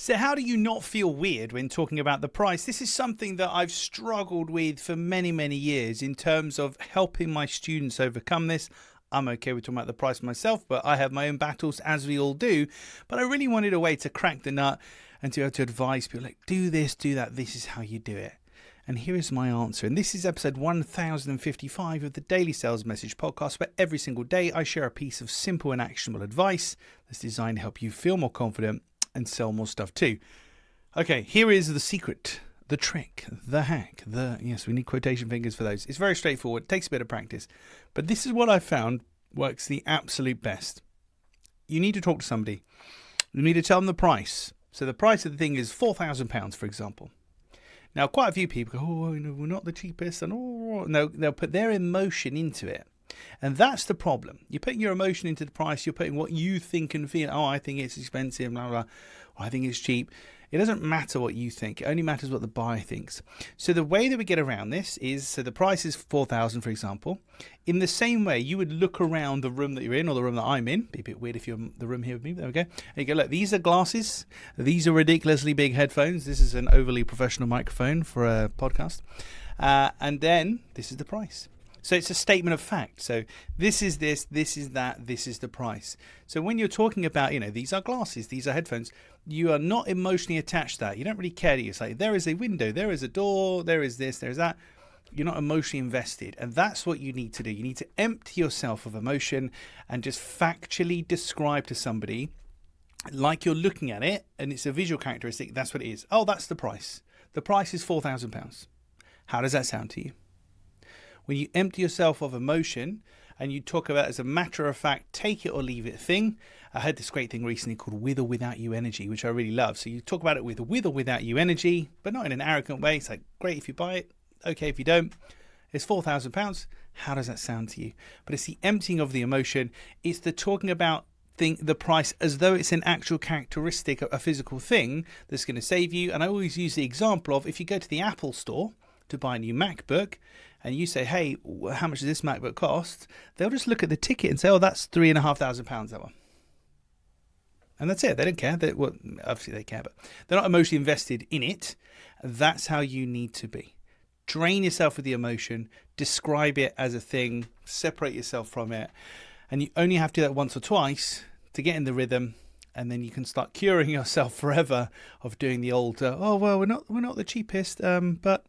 So how do you not feel weird when talking about the price? This is something that I've struggled with for many, many years in terms of helping my students overcome this. I'm okay with talking about the price myself, but I have my own battles, as we all do. But I really wanted a way to crack the nut and to be able to advise people like, do this, do that. This is how you do it. And here is my answer. And this is episode 1055 of the Daily Sales Message podcast, where every single day I share a piece of simple and actionable advice that's designed to help you feel more confident and sell more stuff too. Okay, here is the secret, the trick, the hack, yes, we need quotation fingers for those. It's very straightforward, it takes a bit of practice. But this is what I found works the absolute best. You need to talk to somebody. You need to tell them the price. So the price of the thing is £4,000, for example. Now, quite a few people go, oh, no, we're not the cheapest. And no, they'll put their emotion into it. And that's the problem. You're putting your emotion into the price. You're putting what you think and feel. Oh, I think it's expensive, blah, blah. Or I think it's cheap. It doesn't matter what you think. It only matters what the buyer thinks. So the way that we get around this is, so the price is $4,000, for example. In the same way, you would look around the room that you're in or the room that I'm in. Be a bit weird if you're in the room here with me. There we go. And you go, look, these are glasses. These are ridiculously big headphones. This is an overly professional microphone for a podcast. And then this is the price. So it's a statement of fact. So this is this is that, this is the price. So when you're talking about, these are glasses, these are headphones, you are not emotionally attached to that. You don't really care. You say, there is a window, there is a door, there is this, there is that. You're not emotionally invested. And that's what you need to do. You need to empty yourself of emotion and just factually describe to somebody like you're looking at it and it's a visual characteristic. That's what it is. Oh, that's the price. The price is £4,000. How does that sound to you? When you empty yourself of emotion and you talk about it as a matter of fact, take it or leave it thing. I heard this great thing recently called with or without you energy, which I really love. So you talk about it with or without you energy, but not in an arrogant way. It's like, great if you buy it. Okay if you don't. It's £4,000. How does that sound to you? But it's the emptying of the emotion. It's the talking about the price as though it's an actual characteristic, a physical thing that's going to save you. And I always use the example of if you go to the Apple store to buy a new MacBook and you say, hey, how much does this MacBook cost? They'll just look at the ticket and say, oh, that's £3,500, that one. And that's it. They don't care. Obviously they care, but they're not emotionally invested in it. That's how you need to be. Drain yourself of the emotion, describe it as a thing, separate yourself from it. And you only have to do that once or twice to get in the rhythm. And then you can start curing yourself forever of doing the old, we're not the cheapest, but